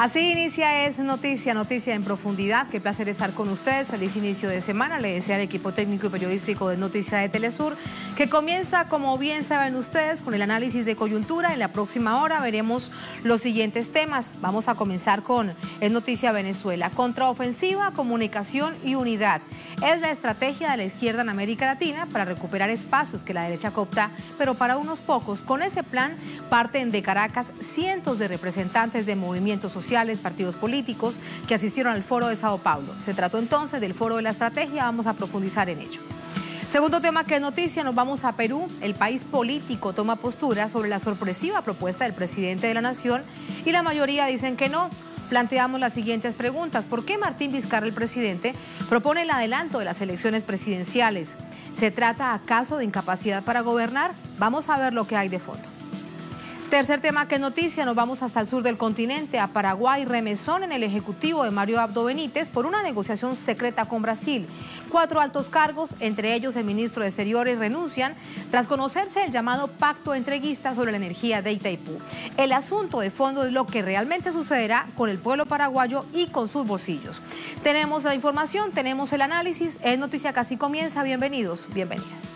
Así inicia Es Noticia, Noticia en Profundidad. Qué placer estar con ustedes. Feliz inicio de semana. Le desea al equipo técnico y periodístico de Noticia de Telesur, que comienza, como bien saben ustedes, con el análisis de coyuntura. En la próxima hora veremos los siguientes temas. Vamos a comenzar con Es Noticia Venezuela. Contraofensiva, comunicación y unidad. Es la estrategia de la izquierda en América Latina para recuperar espacios que la derecha coopta, pero para unos pocos. Con ese plan parten de Caracas cientos de representantes de movimientos sociales, partidos políticos que asistieron al Foro de Sao Paulo. Se trató entonces del Foro de la Estrategia, vamos a profundizar en ello. Segundo tema que es noticia, nos vamos a Perú. El país político toma postura sobre la sorpresiva propuesta del presidente de la Nación y la mayoría dicen que no. Planteamos las siguientes preguntas. ¿Por qué Martín Vizcarra, el presidente, propone el adelanto de las elecciones presidenciales? ¿Se trata acaso de incapacidad para gobernar? Vamos a ver lo que hay de fondo. Tercer tema que es noticia, nos vamos hasta el sur del continente, a Paraguay. Remesón en el ejecutivo de Mario Abdo Benítez por una negociación secreta con Brasil. 4 altos cargos, entre ellos el ministro de Exteriores, renuncian tras conocerse el llamado pacto entreguista sobre la energía de Itaipú. El asunto de fondo es lo que realmente sucederá con el pueblo paraguayo y con sus bolsillos. Tenemos la información, tenemos el análisis. Es Noticia casi comienza. Bienvenidos, bienvenidas.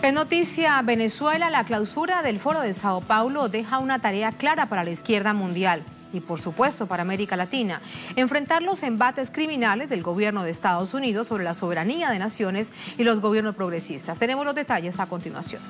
En Noticia Venezuela, la clausura del Foro de Sao Paulo deja una tarea clara para la izquierda mundial y, por supuesto, para América Latina: enfrentar los embates criminales del gobierno de Estados Unidos sobre la soberanía de naciones y los gobiernos progresistas. Tenemos los detalles a continuación.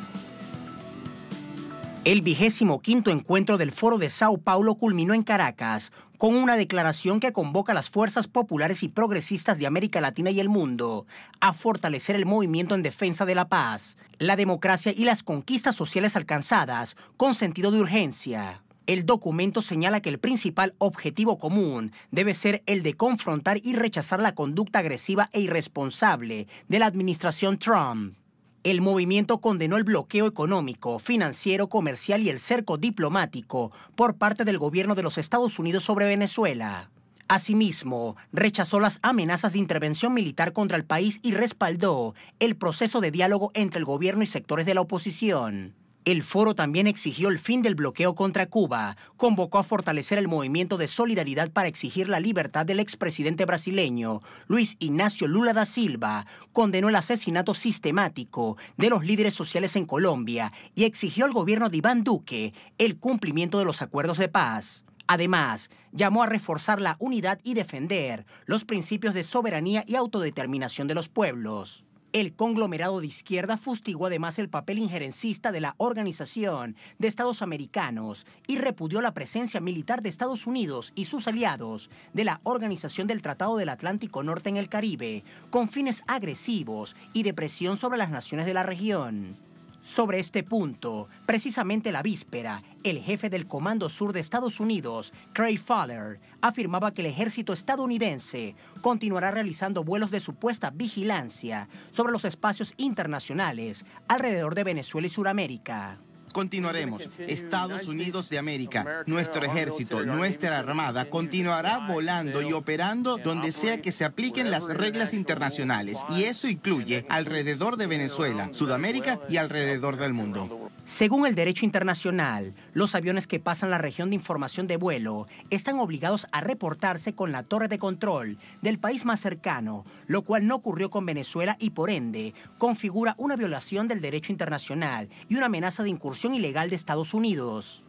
El 25º encuentro del Foro de Sao Paulo culminó en Caracas con una declaración que convoca a las fuerzas populares y progresistas de América Latina y el mundo a fortalecer el movimiento en defensa de la paz, la democracia y las conquistas sociales alcanzadas con sentido de urgencia. El documento señala que el principal objetivo común debe ser el de confrontar y rechazar la conducta agresiva e irresponsable de la administración Trump. El movimiento condenó el bloqueo económico, financiero, comercial y el cerco diplomático por parte del gobierno de los Estados Unidos sobre Venezuela. Asimismo, rechazó las amenazas de intervención militar contra el país y respaldó el proceso de diálogo entre el gobierno y sectores de la oposición. El foro también exigió el fin del bloqueo contra Cuba, convocó a fortalecer el movimiento de solidaridad para exigir la libertad del expresidente brasileño Luis Ignacio Lula da Silva, condenó el asesinato sistemático de los líderes sociales en Colombia y exigió al gobierno de Iván Duque el cumplimiento de los acuerdos de paz. Además, llamó a reforzar la unidad y defender los principios de soberanía y autodeterminación de los pueblos. El conglomerado de izquierda fustigó además el papel injerencista de la Organización de Estados Americanos y repudió la presencia militar de Estados Unidos y sus aliados de la Organización del Tratado del Atlántico Norte en el Caribe, con fines agresivos y de presión sobre las naciones de la región. Sobre este punto, precisamente la víspera, el jefe del Comando Sur de Estados Unidos, Craig Fowler, afirmaba que el ejército estadounidense continuará realizando vuelos de supuesta vigilancia sobre los espacios internacionales alrededor de Venezuela y Sudamérica. Continuaremos. Estados Unidos de América, nuestro ejército, nuestra armada continuará volando y operando donde sea que se apliquen las reglas internacionales, y eso incluye alrededor de Venezuela, Sudamérica y alrededor del mundo. Según el derecho internacional, los aviones que pasan la región de información de vuelo están obligados a reportarse con la torre de control del país más cercano, lo cual no ocurrió con Venezuela y, por ende, configura una violación del derecho internacional y una amenaza de incursión ilegal de Estados Unidos.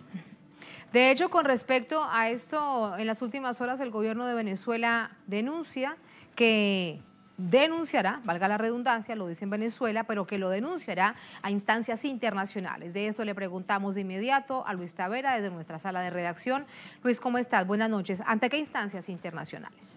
De hecho, con respecto a esto, en las últimas horas el gobierno de Venezuela denuncia que denunciará, valga la redundancia, lo dice en Venezuela, pero que lo denunciará a instancias internacionales. De esto le preguntamos de inmediato a Luis Tavera desde nuestra sala de redacción. Luis, ¿cómo estás? Buenas noches. ¿Ante qué instancias internacionales?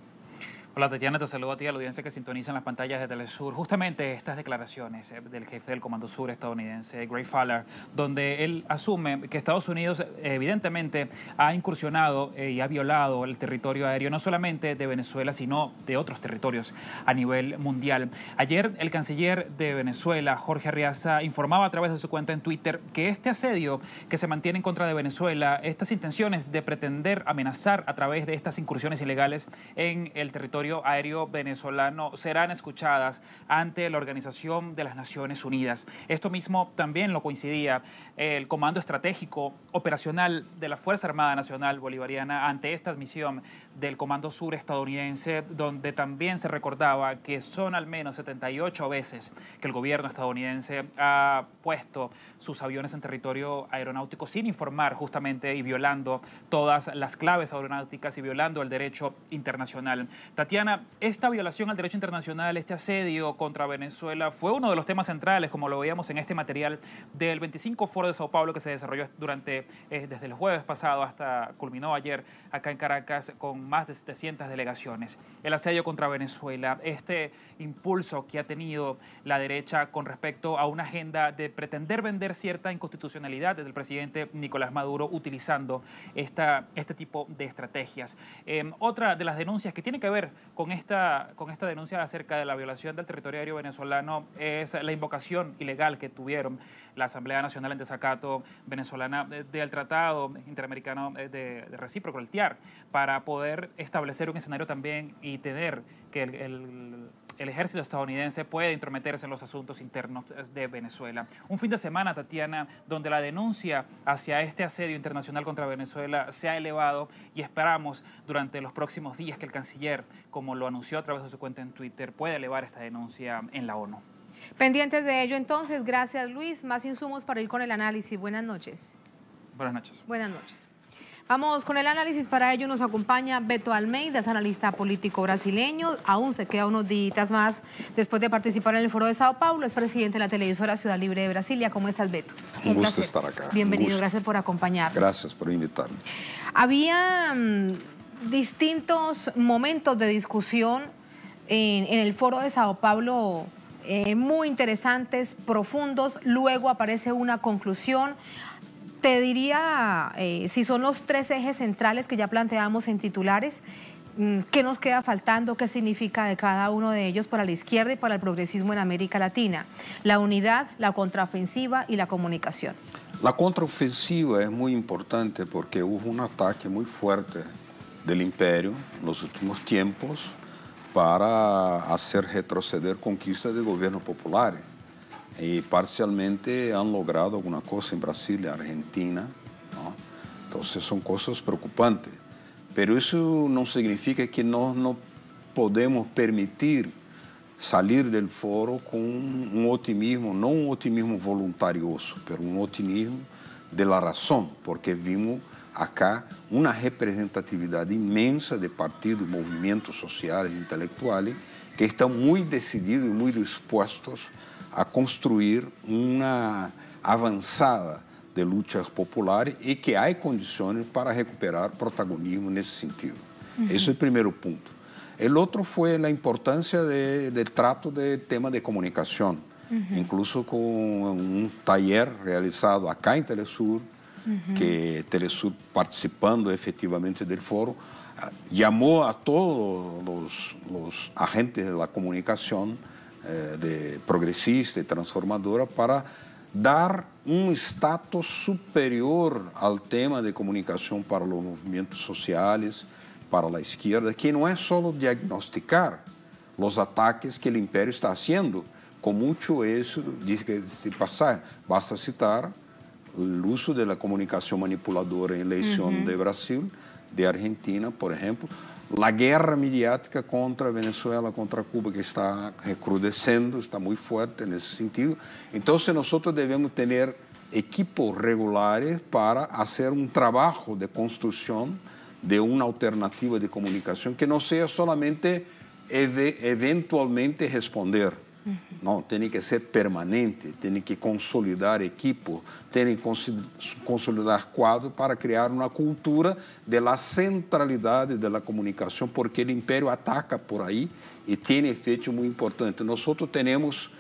Hola Tatiana, te saludo a ti y a la audiencia que sintoniza en las pantallas de Telesur. Justamente estas declaraciones del jefe del Comando Sur estadounidense, Gray Fowler, donde él asume que Estados Unidos evidentemente ha incursionado y ha violado el territorio aéreo no solamente de Venezuela, sino de otros territorios a nivel mundial. Ayer el canciller de Venezuela, Jorge Arriaza, informaba a través de su cuenta en Twitter que este asedio que se mantiene en contra de Venezuela, estas intenciones de pretender amenazar a través de estas incursiones ilegales en el territorio aéreo venezolano serán escuchadas ante la Organización de las Naciones Unidas. Esto mismo también lo coincidía el Comando Estratégico Operacional de la Fuerza Armada Nacional Bolivariana ante esta admisión del Comando Sur estadounidense, donde también se recordaba que son al menos 78 veces que el gobierno estadounidense ha puesto sus aviones en territorio aeronáutico sin informar justamente y violando todas las claves aeronáuticas y violando el derecho internacional. Tatiana, esta violación al derecho internacional, este asedio contra Venezuela fue uno de los temas centrales, como lo veíamos en este material del 25 Foro de Sao Paulo que se desarrolló desde el jueves pasado hasta culminó ayer acá en Caracas con más de 700 delegaciones. El asedio contra Venezuela, este impulso que ha tenido la derecha con respecto a una agenda de pretender vender cierta inconstitucionalidad desde el presidente Nicolás Maduro utilizando este tipo de estrategias. Otra de las denuncias que tiene que ver con esta denuncia acerca de la violación del territorio aéreo venezolano es la invocación ilegal que tuvieron la Asamblea Nacional en desacato venezolana del Tratado Interamericano de Recíproco, el TIAR, para poder establecer un escenario también y tener que el ejército estadounidense puede intrometerse en los asuntos internos de Venezuela. Un fin de semana, Tatiana, donde la denuncia hacia este asedio internacional contra Venezuela se ha elevado y esperamos durante los próximos días que el canciller, como lo anunció a través de su cuenta en Twitter, pueda elevar esta denuncia en la ONU. Pendientes de ello entonces, gracias Luis. Más insumos para ir con el análisis. Buenas noches. Buenas noches. Buenas noches. Vamos con el análisis. Para ello nos acompaña Beto Almeida, es analista político brasileño. Aún se queda unos días más después de participar en el Foro de Sao Paulo. Es presidente de la televisora Ciudad Libre de Brasilia. ¿Cómo estás, Beto? Un gusto estar acá. Bienvenido, gracias por acompañarnos. Gracias por invitarme. Había distintos momentos de discusión en el Foro de Sao Paulo, muy interesantes, profundos. Luego aparece una conclusión. Te diría, si son los tres ejes centrales que ya planteamos en titulares, ¿qué nos queda faltando? ¿Qué significa de cada uno de ellos para la izquierda y para el progresismo en América Latina? La unidad, la contraofensiva y la comunicación. La contraofensiva es muy importante porque hubo un ataque muy fuerte del imperio en los últimos tiempos para hacer retroceder conquistas de gobiernos populares. Y parcialmente han logrado alguna cosa en Brasil, Argentina, ¿no? Entonces son cosas preocupantes. Pero eso no significa que no podemos permitir salir del foro con un optimismo, no un optimismo voluntarioso, pero un optimismo de la razón, porque vimos acá una representatividad inmensa de partidos, movimientos sociales, intelectuales, que están muy decididos y muy dispuestos a construir una avanzada de luchas populares y que hay condiciones para recuperar protagonismo nesse sentido. Esse é o primeiro ponto. El otro fue la importancia del trato del tema de comunicación, incluso con un taller realizado acá en Telesur, que Telesur participando efectivamente del foro, llamó a todos los agentes de la comunicación de progresista y transformadora para dar un estatus superior al tema de comunicación para los movimientos sociales, para la izquierda, que no es solo diagnosticar los ataques que el imperio está haciendo, con mucho eso, de pasar, basta citar el uso de la comunicación manipuladora en elección de Brasil, de Argentina, por ejemplo, la guerra mediática contra Venezuela, contra Cuba, que está recrudeciendo, está muy fuerte en ese sentido. Entonces nosotros debemos tener equipos regulares para hacer un trabajo de construcción de una alternativa de comunicación que no sea solamente eventualmente responder, Não, tem que ser permanente, tem que consolidar equipo, tem que consolidar quadro para criar uma cultura da centralidade da comunicação, porque o império ataca por aí e tem efeito muito importante. Nós temos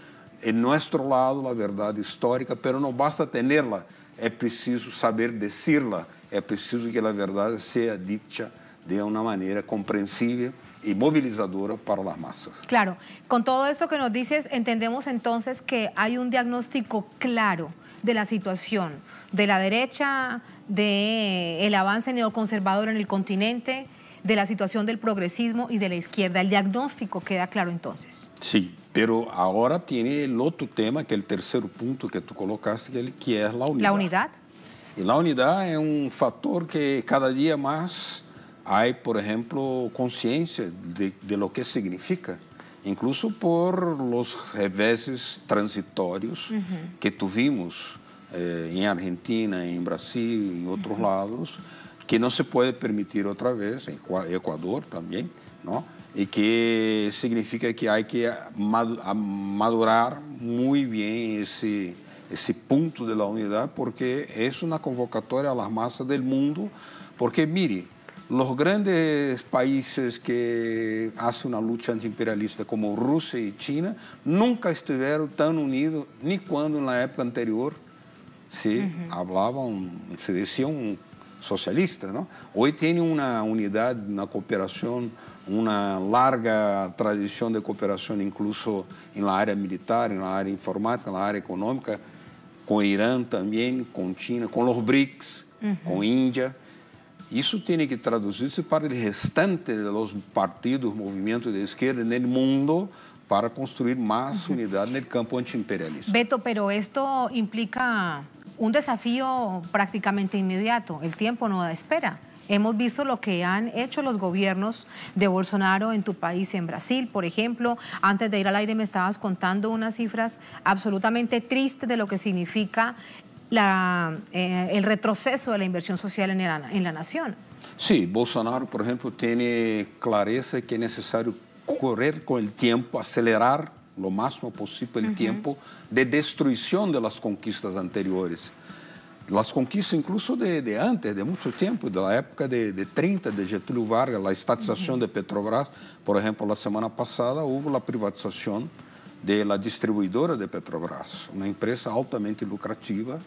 em nosso lado a verdade histórica, mas não basta tê-la, é preciso saber decir-la, é preciso que a verdade seja dita de uma maneira compreensível y movilizadora para las masas. Claro, con todo esto que nos dices, entendemos entonces que hay un diagnóstico claro de la situación de la derecha, del avance neoconservador en el continente, de la situación del progresismo y de la izquierda. El diagnóstico queda claro entonces. Sí, pero ahora tiene el otro tema, que es el tercer punto que tú colocaste, que es la unidad. ¿La unidad? Y la unidad es un factor que cada día más hay, por ejemplo, conciencia de lo que significa, incluso por los reveses transitorios que tuvimos en Argentina, en Brasil, en otros lados, que no se puede permitir otra vez, en Ecuador también, ¿no? Y que significa que hay que madurar muy bien ese punto de la unidad, porque es una convocatoria a las masas del mundo, porque mire, los grandes países que hacen una lucha antiimperialista como Rusia y China nunca estuvieron tan unidos ni cuando en la época anterior se hablaban, se decían socialistas, ¿no? Hoy tienen una unidad, una cooperación, una larga tradición de cooperación incluso en la área militar, en la área informática, en la área económica, con Irán también, con China, con los BRICS, con India. Isso tem que traduzir-se para o restante dos partidos, movimentos de esquerda no mundo para construir mais unidade no campo antiimperialista. Beto, pero esto implica un desafío prácticamente inmediato. El tiempo no da espera. Hemos visto lo que han hecho los gobiernos de Bolsonaro en tu país, en Brasil, por ejemplo. Antes de ir al aire me estabas contando unas cifras absolutamente tristes de lo que significa el retroceso de la inversión social en la nación. Sí, Bolsonaro, por ejemplo, tiene clareza que es necesario correr con el tiempo, acelerar lo máximo posible el tiempo de destrucción de las conquistas anteriores. Las conquistas incluso de antes, de mucho tiempo, de la época de 30, de Getúlio Vargas, la estatización de Petrobras. Por ejemplo, la semana pasada hubo la privatización de la distribuidora de Petrobras, una empresa altamente lucrativa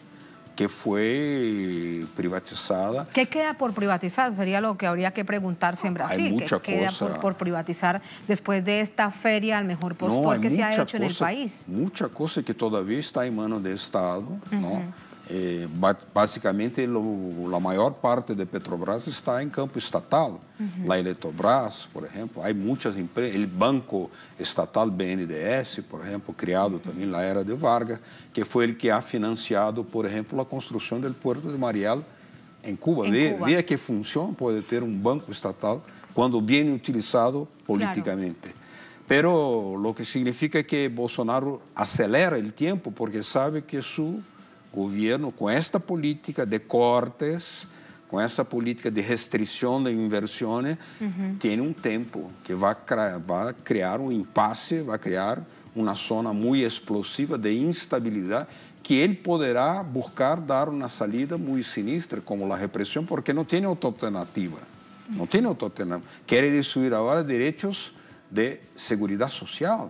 que fue privatizada. ¿Qué queda por privatizar? Sería lo que habría que preguntarse en Brasil. Hay mucha ¿Qué queda por privatizar después de esta feria al mejor postor que se ha hecho en el país? Mucha cosa que todavía está en manos del Estado, ¿no? Básicamente, la mayor parte de Petrobras está en campo estatal. La Eletrobras, por ejemplo, hay muchas empresas. El banco estatal BNDES, por ejemplo, criado también en la era de Vargas, que fue el que ha financiado, por ejemplo, la construcción del puerto de Mariel en Cuba. Vea qué función puede tener un banco estatal cuando viene utilizado políticamente. Claro. Pero lo que significa que Bolsonaro acelera el tiempo porque sabe que su gobierno, con esta política de cortes, con esta política de restricción de inversiones, tiene un tiempo que va a crear un impasse, va a crear una zona muy explosiva de instabilidad que él podrá buscar dar una salida muy sinistra, como la represión, porque no tiene otra alternativa. No tiene otra alternativa. Quiere destruir ahora derechos de seguridad social,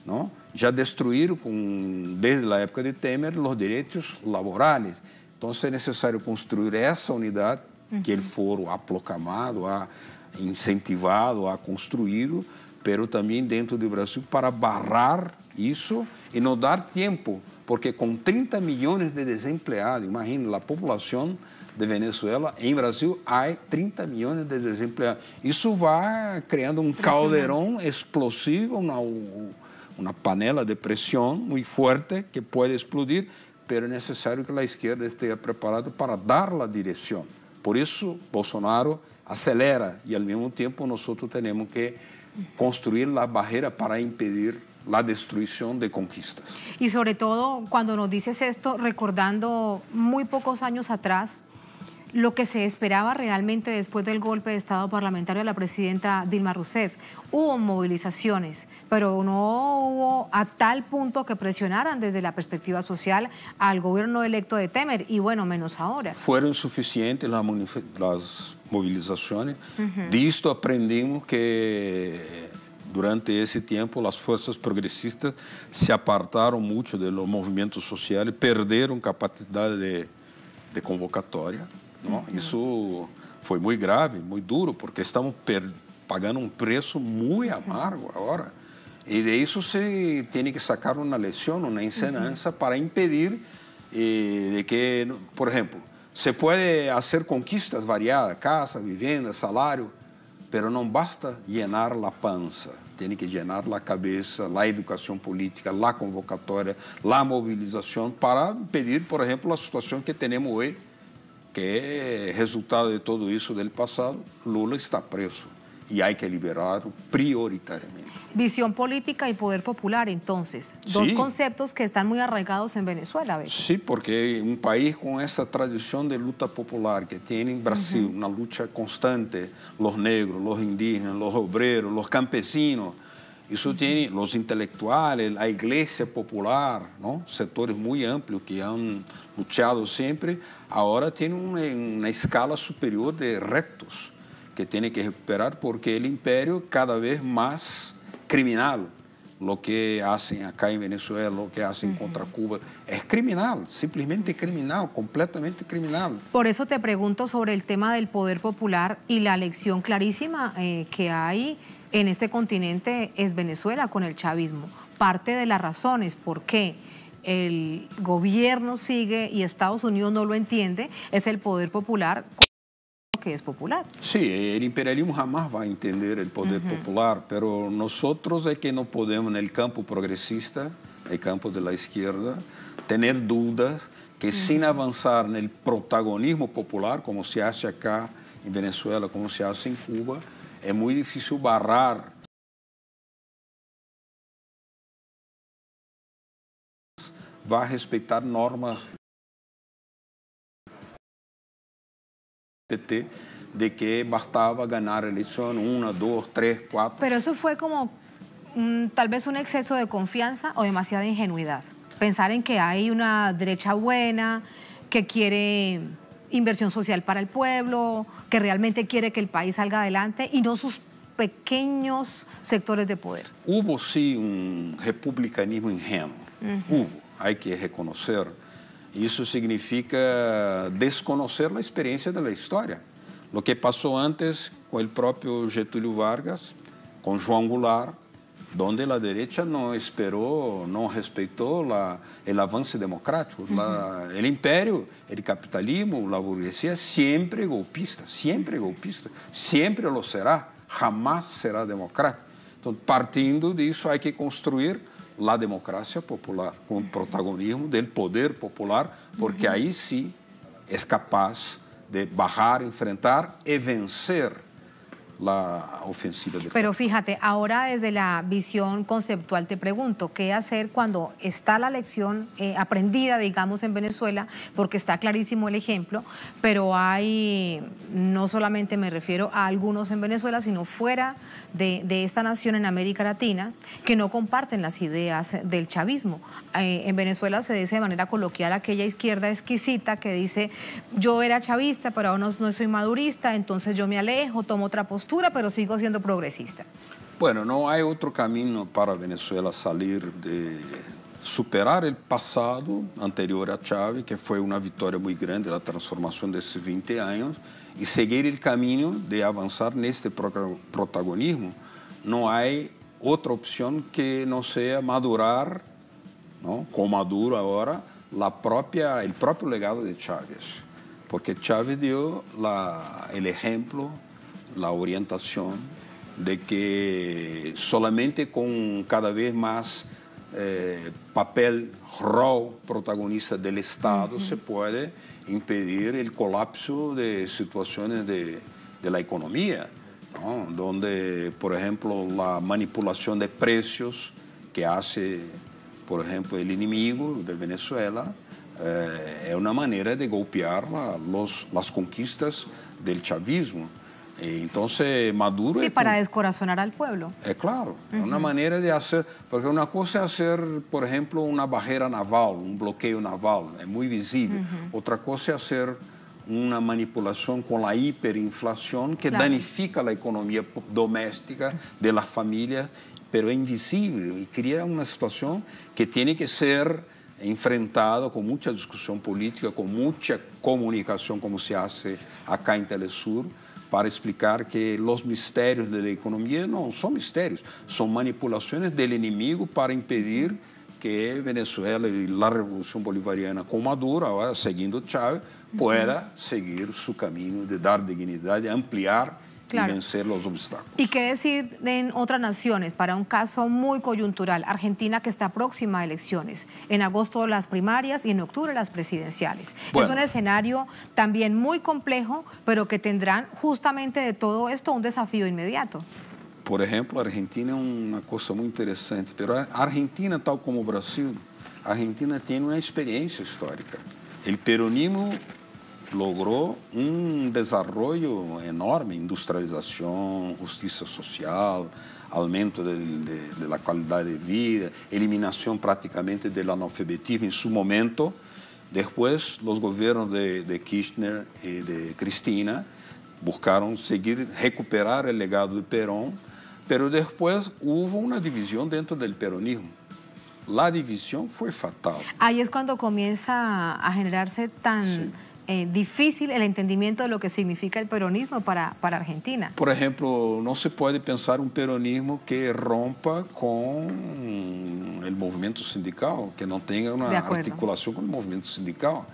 ¿no? Ya destruyeron desde la época de Temer los derechos laborales. Entonces es necesario construir esa unidad que el foro ha proclamado, ha incentivado, ha construido, pero también dentro de Brasil para barrar eso y no dar tiempo, porque con 30 millones de desempleados, imagina la población de Venezuela, en Brasil hay 30 millones de desempleados. Eso va creando un calderón explosivo, una panela de presión muy fuerte que puede explodir, pero es necesario que la izquierda esté preparada para dar la dirección. Por eso Bolsonaro acelera y al mismo tiempo nosotros tenemos que construir la barrera para impedir la destrucción de conquistas. Y sobre todo cuando nos dices esto, recordando muy pocos años atrás, lo que se esperaba realmente después del golpe de Estado parlamentario de la presidenta Dilma Rousseff. Hubo movilizaciones, pero no hubo a tal punto que presionaran desde la perspectiva social al gobierno electo de Temer, y bueno, menos ahora. Fueron suficientes las movilizaciones. De esto aprendimos que durante ese tiempo las fuerzas progresistas se apartaron mucho de los movimientos sociales, perdieron capacidad de convocatoria, ¿no? Eso fue muy grave, muy duro, porque estamos pagando un precio muy amargo ahora. Y de eso se tiene que sacar una lección, una enseñanza para impedir de que, por ejemplo, se puede hacer conquistas variadas, casa, vivienda, salario, pero no basta llenar la panza, tiene que llenar la cabeza, la educación política, la convocatoria, la movilización para impedir, por ejemplo, la situación que tenemos hoy, que es resultado de todo eso del pasado. Lula está preso y hay que liberarlo prioritariamente. Visión política y poder popular, entonces. Dos conceptos que están muy arraigados en Venezuela, ¿ves? Sí, porque un país con esa tradición de lucha popular que tiene en Brasil, una lucha constante, los negros, los indígenas, los obreros, los campesinos, eso tiene los intelectuales, la iglesia popular, ¿no? Sectores muy amplios que han luchado siempre, ahora tienen una escala superior de retos que tiene que recuperar, porque el imperio cada vez más criminal. Lo que hacen acá en Venezuela, lo que hacen contra Cuba, es criminal, simplemente criminal, completamente criminal. Por eso te pregunto sobre el tema del poder popular, y la lección clarísima que hay en este continente es Venezuela con el chavismo. Parte de las razones por qué el gobierno sigue y Estados Unidos no lo entiende es el poder popular, que es popular. Sí, el imperialismo jamás va a entender el poder popular, pero nosotros es que no podemos en el campo progresista, el campo de la izquierda, tener dudas que sin avanzar en el protagonismo popular, como se hace acá en Venezuela, como se hace en Cuba, es muy difícil barrar va a respetar normas de que bastaba ganar elección 1, 2, 3, 4. Pero eso fue como tal vez un exceso de confianza o demasiada ingenuidad. Pensar en que hay una derecha buena, que quiere inversión social para el pueblo, que realmente quiere que el país salga adelante y no sus pequeños sectores de poder. Hubo sí un republicanismo ingenuo, hubo, hay que reconocer. Eso significa desconocer la experiencia de la historia. Lo que pasó antes con el propio Getúlio Vargas, con João Goulart, donde la derecha no esperó, no respetó el avance democrático. El imperio, el capitalismo, la burguesía, siempre golpista, siempre lo será, jamás será democrático. Entonces, partiendo de eso, hay que construir la democracia popular, con el protagonismo del poder popular, porque ahí sí es capaz de bajar, enfrentar y vencer la ofensiva del Pero fíjate, ahora desde la visión conceptual te pregunto, ¿qué hacer cuando está la lección aprendida, digamos, en Venezuela? Porque está clarísimo el ejemplo, pero hay, no solamente me refiero a algunos en Venezuela, sino fuera de esta nación en América Latina, que no comparten las ideas del chavismo. En Venezuela se dice de manera coloquial aquella izquierda exquisita que dice, yo era chavista, pero ahora no soy madurista, entonces yo me alejo, tomo otra postura, pero sigo siendo progresista. Bueno, no hay otro camino para Venezuela salir de superar el pasado anterior a Chávez, que fue una victoria muy grande, la transformación de esos 20 años, y seguir el camino de avanzar en este protagonismo. No hay otra opción que no sea madurar, ¿no? Con Maduro ahora, el propio legado de Chávez, porque Chávez dio el ejemplo, la orientación de que solamente con cada vez más rol protagonista del Estado se puede impedir el colapso de situaciones de la economía, ¿no? Donde, por ejemplo, la manipulación de precios que hace, por ejemplo, el enemigo de Venezuela, es una manera de golpear las conquistas del chavismo. Entonces, Maduro... Sí, para descorazonar al pueblo. Es claro, es una manera de hacer... Porque una cosa es hacer, por ejemplo, una barrera naval, un bloqueo naval, es muy visible. Otra cosa es hacer una manipulación con la hiperinflación que danifica la economía doméstica de las familias, pero es invisible y crea una situación que tiene que ser enfrentada con mucha discusión política, con mucha comunicación, como se hace acá en Telesur, para explicar que los misterios de la economía no son misterios, son manipulaciones del enemigo para impedir que Venezuela y la revolución bolivariana con Maduro, ahora siguiendo Chávez, pueda seguir su camino de dar dignidad, de ampliar y vencer los obstáculos. ¿Y qué decir en otras naciones? Para un caso muy coyuntural, Argentina, que está próxima a elecciones, en agosto las primarias y en octubre las presidenciales. Bueno, es un escenario también muy complejo, pero que tendrán justamente de todo esto un desafío inmediato. Por ejemplo, Argentina es una cosa muy interesante, pero Argentina, tal como Brasil, Argentina tiene una experiencia histórica. El peronismo logró un desarrollo enorme, industrialización, justicia social, aumento de la calidad de vida, eliminación prácticamente del analfabetismo en su momento. Después, los gobiernos de Kirchner y de Cristina buscaron seguir, recuperar el legado de Perón, pero después hubo una división dentro del peronismo. La división fue fatal. Ahí es cuando comienza a generarse tan difícil el entendimiento de lo que significa el peronismo para Argentina. Por ejemplo, no se puede pensar un peronismo que rompa con el movimiento sindical, que no tenga una articulación con el movimiento sindical.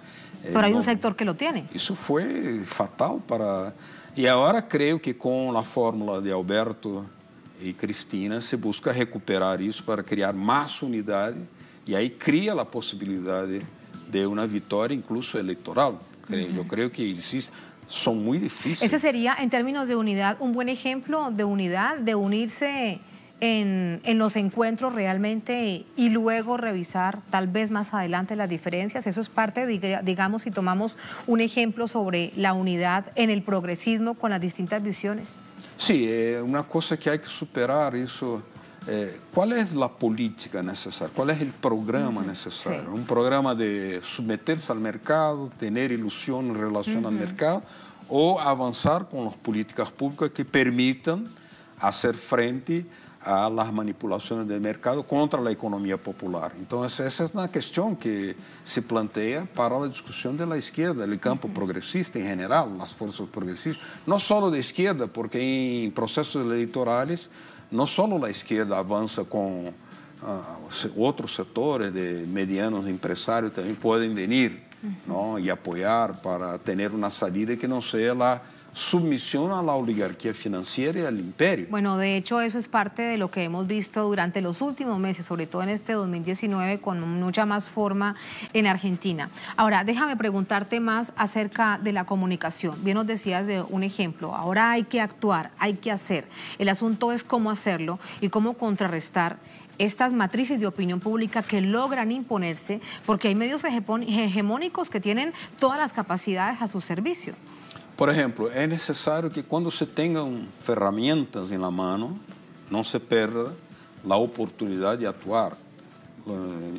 Pero hay un sector que lo tiene. Eso fue fatal para... Y ahora creo que con la fórmula de Alberto y Cristina se busca recuperar eso para crear más unidad y ahí crea la posibilidad de una victoria incluso electoral. Yo creo que existe, son muy difíciles. Ese sería, en términos de unidad, un buen ejemplo de unidad, de unirse en los encuentros realmente y luego revisar tal vez más adelante las diferencias. Eso es parte, digamos, si tomamos un ejemplo sobre la unidad en el progresismo con las distintas visiones. Sí, una cosa que hay que superar eso. ¿Cuál es la política necesaria? ¿Cuál es el programa necesario? Sí. ¿Un programa de someterse al mercado, tener ilusión en relación al mercado, o avanzar con las políticas públicas que permitan hacer frente a las manipulaciones del mercado contra la economía popular? Entonces, esa es una cuestión que se plantea para la discusión de la izquierda, el campo progresista en general, las fuerzas progresistas, no solo de izquierda, porque en procesos electorales no solo la izquierda avanza con otros sectores de medianos empresarios también pueden venir, ¿no? Y apoyar para tener una salida que no sea la sumisión a la oligarquía financiera y al imperio. Bueno, de hecho eso es parte de lo que hemos visto durante los últimos meses, sobre todo en este 2019, con mucha más forma en Argentina. Ahora, déjame preguntarte más acerca de la comunicación. Bien nos decías de un ejemplo, ahora hay que actuar, hay que hacer. El asunto es cómo hacerlo y cómo contrarrestar estas matrices de opinión pública que logran imponerse, porque hay medios hegemónicos que tienen todas las capacidades a su servicio. Por ejemplo, es necesario que cuando se tengan herramientas en la mano, no se pierda la oportunidad de actuar.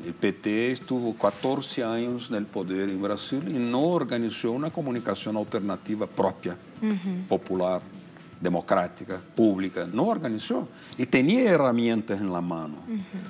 El PT estuvo 14 años en el poder en Brasil y no organizó una comunicación alternativa propia, popular, democrática, pública. No organizó y tenía herramientas en la mano.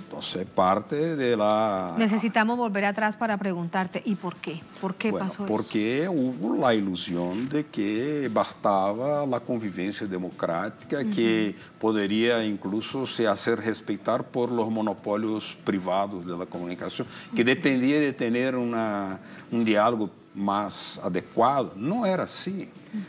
Entonces, parte de la... Necesitamos volver atrás para preguntarte, ¿y por qué? ¿Por qué pasó eso? Porque hubo la ilusión de que bastaba la convivencia democrática, que podría incluso se hacer respetar por los monopolios privados de la comunicación, que dependía de tener un diálogo más adecuado. No era así.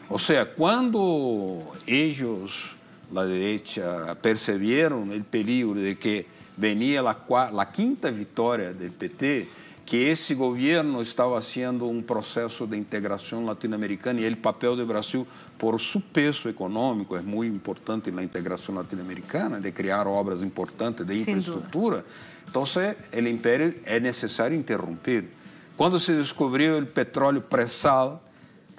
O sea, cuando ellos, la derecha, percibieron el peligro de que venía la quinta victoria del PT, que ese gobierno estaba haciendo un proceso de integración latinoamericana y el papel de Brasil, por su peso económico, es muy importante en la integración latinoamericana, de crear obras importantes de infraestructura. Entonces, el imperio es necesario interrumpir. Quando se descobriu o petróleo pré-sal,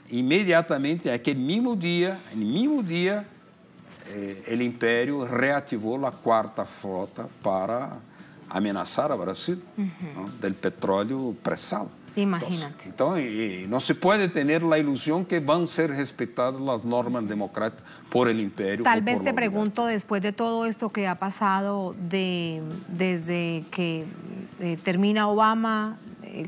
imediatamente, naquele mesmo dia, o Império reativou a quarta frota para ameaçar o Brasil do petróleo pré-sal. Imagínate. Então, não se pode ter a ilusão que vão ser respeitadas as normas democráticas por el Império. Tal vez te pregunto, después de todo esto que ha pasado desde que termina Obama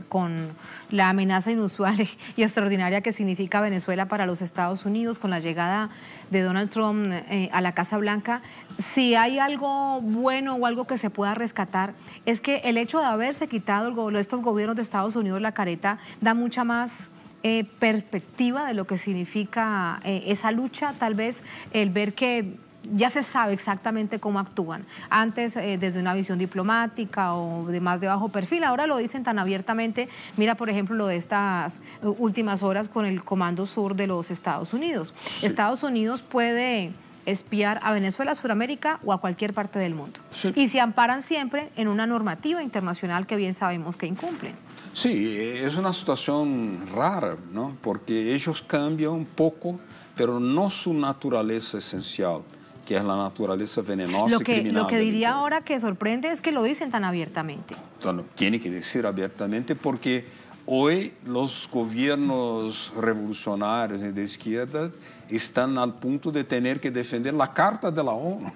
con la amenaza inusual y extraordinaria que significa Venezuela para los Estados Unidos, con la llegada de Donald Trump a la Casa Blanca, si hay algo bueno o algo que se pueda rescatar, es que el hecho de haberse quitado estos gobiernos de Estados Unidos la careta da mucha más perspectiva de lo que significa esa lucha, tal vez el ver que ya se sabe exactamente cómo actúan. Antes desde una visión diplomática o de más de bajo perfil, ahora lo dicen tan abiertamente. Mira, por ejemplo, lo de estas últimas horas con el Comando Sur de los Estados Unidos. Sí. Estados Unidos puede espiar a Venezuela, Sudamérica o a cualquier parte del mundo. Sí. Y se amparan siempre en una normativa internacional que bien sabemos que incumplen. Sí, es una situación rara, ¿no? Porque ellos cambian un poco, pero no su naturaleza esencial, que es la naturaleza venenosa y criminal. Lo que diría ahora que sorprende es que lo dicen tan abiertamente. Entonces, tiene que decir abiertamente porque hoy los gobiernos revolucionarios y de izquierda están al punto de tener que defender la Carta de la ONU.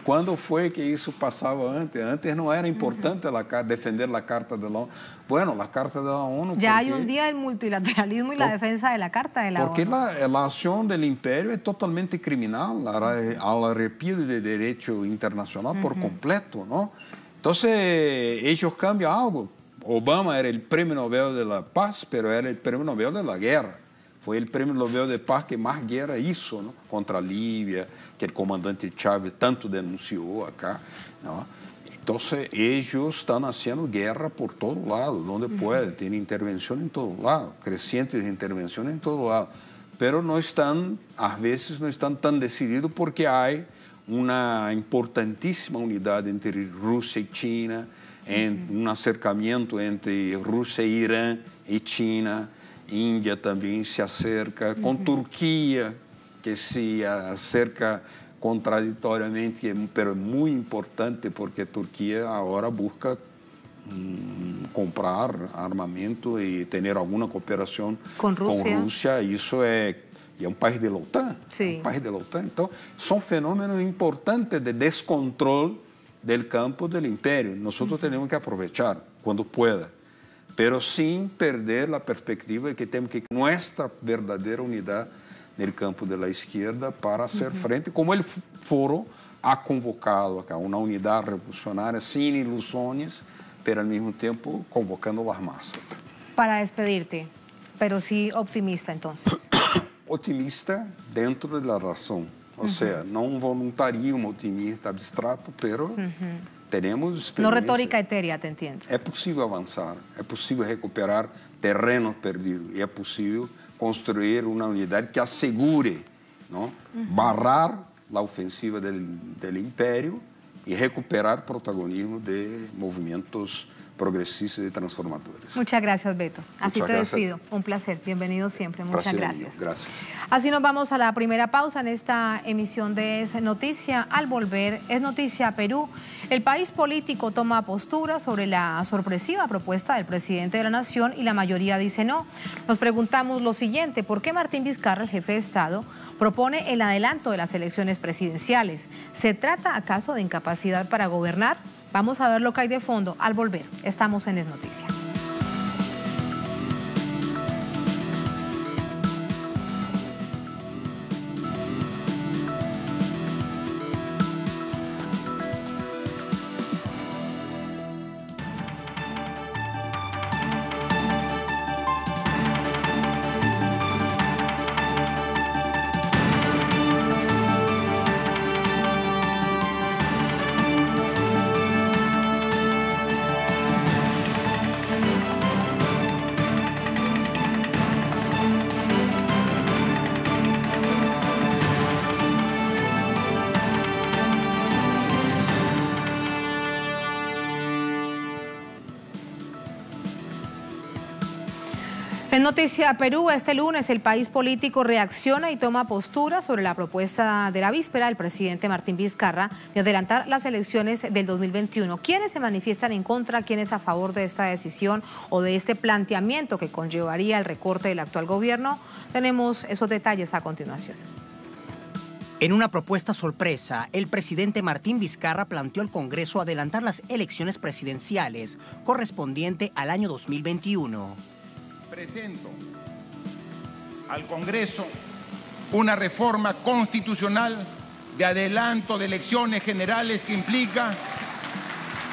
¿Cuándo fue que eso pasaba antes? Antes no era importante defender la Carta de la ONU. Bueno, la Carta de la ONU... Ya hay un día del multilateralismo y la defensa de la Carta de la ONU. Porque la acción del imperio es totalmente criminal, al arrepio de derecho internacional por completo, ¿no? Entonces, ellos cambian algo. Obama era el premio Nobel de la Paz, pero era el premio Nobel de la Guerra. Fue el premio Nobel de Paz que más guerra hizo, ¿no? Contra Libia, que el comandante Chávez tanto denunció acá, ¿no? Entonces, ellos están haciendo guerra por todos lados, donde pueden, tienen intervención en todos lados, crecientes intervención en todos lados, pero no están, a veces no están tan decididos porque hay una importantísima unidad entre Rusia y China, un acercamiento entre Rusia e Irán y China. Índia também se acerca, com Turquia, que se acerca contraditoriamente, pero é muito importante porque Turquia agora busca comprar armamento e ter alguma cooperação com Rússia. Isso é um país da OTAN. Sí. Um país da OTAN. Então, são fenômenos importantes de descontrole do campo do império. Nós temos que aproveitar quando pueda. Pero sin perder la perspectiva de que tenemos que nuestra verdadera unidad en el campo de la izquierda para hacer frente, como el foro ha convocado acá, una unidad revolucionaria sin ilusiones, pero al mismo tiempo convocando las masas. Para despedirte, pero sí optimista entonces. Otimista dentro de la razón, o sea, no un voluntarismo optimista abstrato, pero... Tenemos no retórica etérea, te entiendo. É possível avançar, é possível recuperar terrenos perdidos e é possível construir uma unidade que assegure, não? Barrar a ofensiva do império e recuperar protagonismo de movimentos progresistas y transformadores. Muchas gracias, Beto. Así te despido. Un placer. Bienvenido siempre. Muchas gracias. Gracias. Así nos vamos a la primera pausa en esta emisión de Es Noticia. Al volver, Es Noticia Perú. El país político toma postura sobre la sorpresiva propuesta del presidente de la Nación y la mayoría dice no. Nos preguntamos lo siguiente: ¿por qué Martín Vizcarra, el jefe de Estado, propone el adelanto de las elecciones presidenciales? ¿Se trata acaso de incapacidad para gobernar? Vamos a ver lo que hay de fondo al volver. Estamos en Es Noticia. En Noticia Perú, este lunes el país político reacciona y toma postura sobre la propuesta de la víspera del presidente Martín Vizcarra de adelantar las elecciones del 2021. ¿Quiénes se manifiestan en contra, quiénes a favor de esta decisión o de este planteamiento que conllevaría el recorte del actual gobierno? Tenemos esos detalles a continuación. En una propuesta sorpresa, el presidente Martín Vizcarra planteó al Congreso adelantar las elecciones presidenciales correspondiente al año 2021. Presento al Congreso una reforma constitucional de adelanto de elecciones generales que implica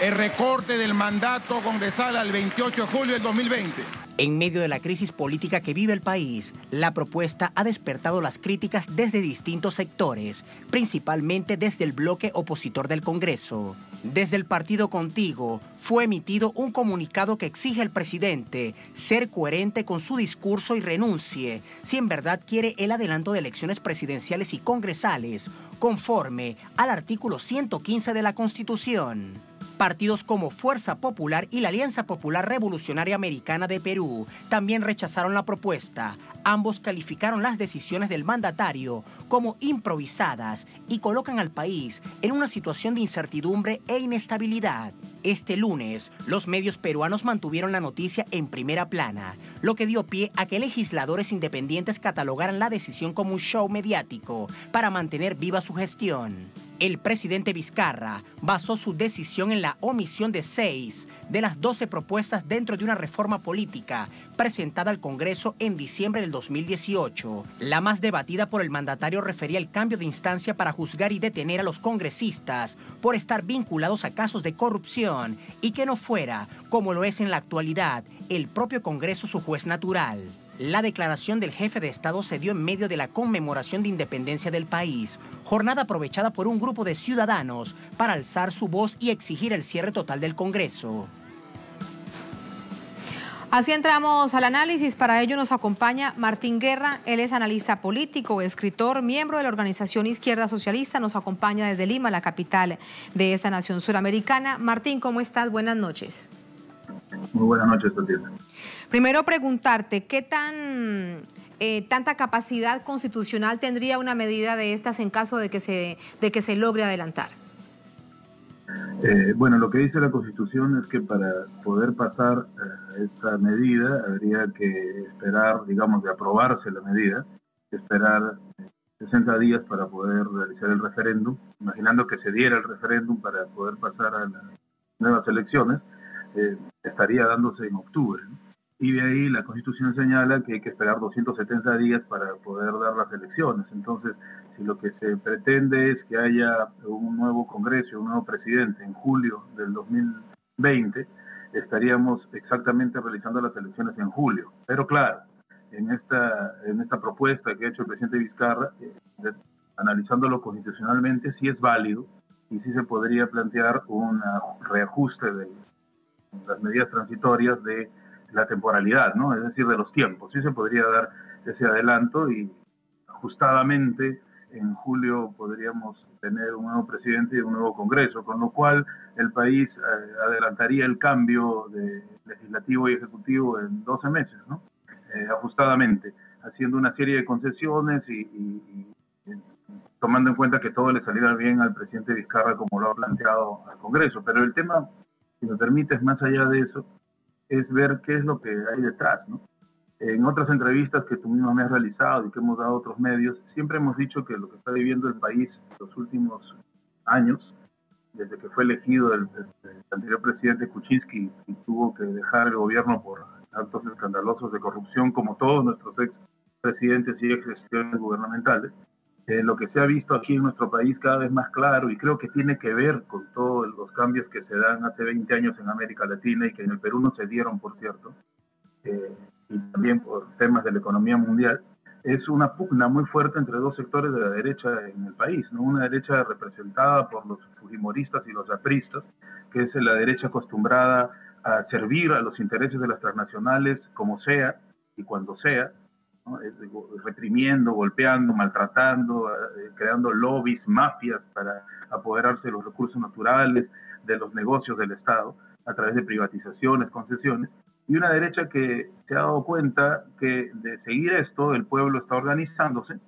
el recorte del mandato congresal al 28 de julio del 2020. En medio de la crisis política que vive el país, la propuesta ha despertado las críticas desde distintos sectores, principalmente desde el bloque opositor del Congreso. Desde el partido Contigo fue emitido un comunicado que exige al presidente ser coherente con su discurso y renuncie si en verdad quiere el adelanto de elecciones presidenciales y congresales, conforme al artículo 115 de la Constitución. Partidos como Fuerza Popular y la Alianza Popular Revolucionaria Americana de Perú también rechazaron la propuesta. Ambos calificaron las decisiones del mandatario como improvisadas y colocan al país en una situación de incertidumbre e inestabilidad. Este lunes, los medios peruanos mantuvieron la noticia en primera plana, lo que dio pie a que legisladores independientes catalogaran la decisión como un show mediático para mantener viva su gestión. El presidente Vizcarra basó su decisión en la omisión de 6 de las 12 propuestas dentro de una reforma política presentada al Congreso en diciembre del 2018. La más debatida por el mandatario refería al cambio de instancia para juzgar y detener a los congresistas por estar vinculados a casos de corrupción y que no fuera, como lo es en la actualidad, el propio Congreso su juez natural. La declaración del jefe de Estado se dio en medio de la conmemoración de independencia del país, jornada aprovechada por un grupo de ciudadanos para alzar su voz y exigir el cierre total del Congreso. Así entramos al análisis. Para ello nos acompaña Martín Guerra. Él es analista político, escritor, miembro de la organización Izquierda Socialista. Nos acompaña desde Lima, la capital de esta nación suramericana. Martín, ¿cómo estás? Buenas noches. Muy buenas noches, Tatiana. Primero preguntarte, ¿qué tanta capacidad constitucional tendría una medida de estas en caso de que se logre adelantar? Bueno, lo que dice la Constitución es que para poder pasar esta medida habría que esperar, digamos, de aprobarse la medida, esperar 60 días para poder realizar el referéndum, imaginando que se diera el referéndum para poder pasar a las nuevas elecciones, estaría dándose en octubre, ¿no? Y de ahí la Constitución señala que hay que esperar 270 días para poder dar las elecciones. Entonces, si lo que se pretende es que haya un nuevo Congreso, un nuevo presidente en julio del 2020, estaríamos exactamente realizando las elecciones en julio. Pero claro, en esta propuesta que ha hecho el presidente Vizcarra, analizándolo constitucionalmente, sí es válido y sí se podría plantear un reajuste de las medidas transitorias de la temporalidad, ¿no? Es decir, de los tiempos. Sí se podría dar ese adelanto y ajustadamente en julio podríamos tener un nuevo presidente y un nuevo Congreso, con lo cual el país adelantaría el cambio de legislativo y ejecutivo en 12 meses, ¿no? Ajustadamente, haciendo una serie de concesiones y tomando en cuenta que todo le saliera bien al presidente Vizcarra como lo ha planteado al Congreso. Pero el tema, si me permites, más allá de eso, es ver qué es lo que hay detrás, ¿no? En otras entrevistas que tú mismo me has realizado y que hemos dado a otros medios, siempre hemos dicho que lo que está viviendo el país en los últimos años, desde que fue elegido el anterior presidente Kuczynski y tuvo que dejar el gobierno por actos escandalosos de corrupción, como todos nuestros ex presidentes y ex gestiones gubernamentales, lo que se ha visto aquí en nuestro país cada vez más claro, y creo que tiene que ver con todos los cambios que se dan hace 20 años en América Latina y que en el Perú no se dieron, por cierto, y también por temas de la economía mundial, es una pugna muy fuerte entre dos sectores de la derecha en el país, ¿no? Una derecha representada por los fujimoristas y los apristas, que es la derecha acostumbrada a servir a los intereses de las transnacionales como sea y cuando sea, ¿no? Reprimiendo, golpeando, maltratando, creando lobbies, mafias para apoderarse de los recursos naturales, de los negocios del Estado, a través de privatizaciones, concesiones. y una derecha que se ha dado cuenta que de seguir esto el pueblo está organizándose,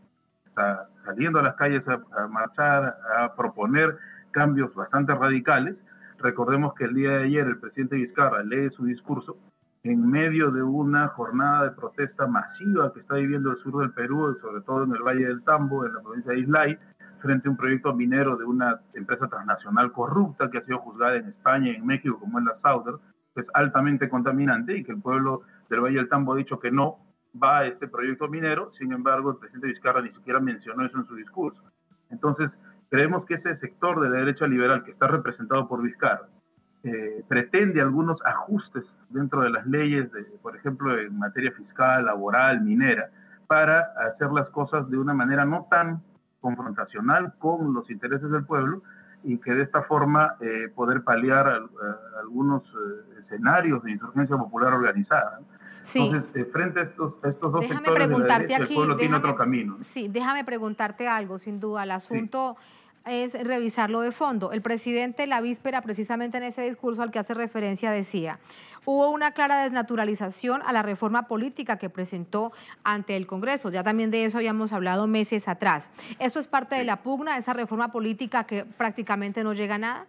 está saliendo a las calles a marchar, a proponer cambios bastante radicales. Recordemos que el día de ayer el presidente Vizcarra lee su discurso en medio de una jornada de protesta masiva que está viviendo el sur del Perú, sobre todo en el Valle del Tambo, en la provincia de Islay, frente a un proyecto minero de una empresa transnacional corrupta que ha sido juzgada en España y en México, como es la Southern, que es altamente contaminante, y que el pueblo del Valle del Tambo ha dicho que no va a este proyecto minero. Sin embargo, el presidente Vizcarra ni siquiera mencionó eso en su discurso. Entonces, creemos que ese sector de la derecha liberal que está representado por Vizcarra pretende algunos ajustes dentro de las leyes, por ejemplo, en materia fiscal, laboral, minera, para hacer las cosas de una manera no tan confrontacional con los intereses del pueblo, y que de esta forma poder paliar algunos escenarios de insurgencia popular organizada. Sí. Entonces, frente a estos dos sectores de la derecha, el pueblo tiene otro camino. Sí, déjame preguntarte algo, sin duda. El asunto es revisarlo de fondo. El presidente la víspera, precisamente en ese discurso al que hace referencia, decía: hubo una clara desnaturalización a la reforma política que presentó ante el Congreso. Ya también de eso habíamos hablado meses atrás. ¿Esto es parte de la pugna, esa reforma política que prácticamente no llega a nada?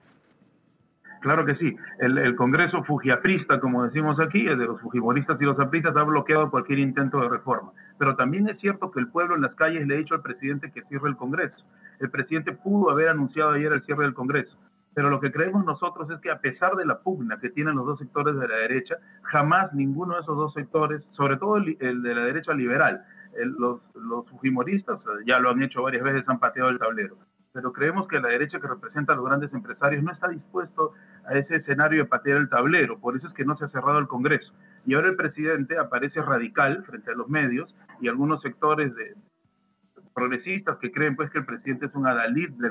Claro que sí. El Congreso fujiaprista, como decimos aquí, de los fujimoristas y los apristas, ha bloqueado cualquier intento de reforma. Pero también es cierto que el pueblo en las calles le ha dicho al presidente que cierre el Congreso. El presidente pudo haber anunciado ayer el cierre del Congreso. Pero lo que creemos nosotros es que, a pesar de la pugna que tienen los dos sectores de la derecha, jamás ninguno de esos dos sectores, sobre todo el de la derecha liberal, los fujimoristas ya lo han hecho varias veces, han pateado el tablero. Pero creemos que la derecha que representa a los grandes empresarios no está dispuesto a ese escenario de patear el tablero. Por eso es que no se ha cerrado el Congreso. Y ahora el presidente aparece radical frente a los medios y algunos sectores progresistas que creen pues que el presidente es un adalid de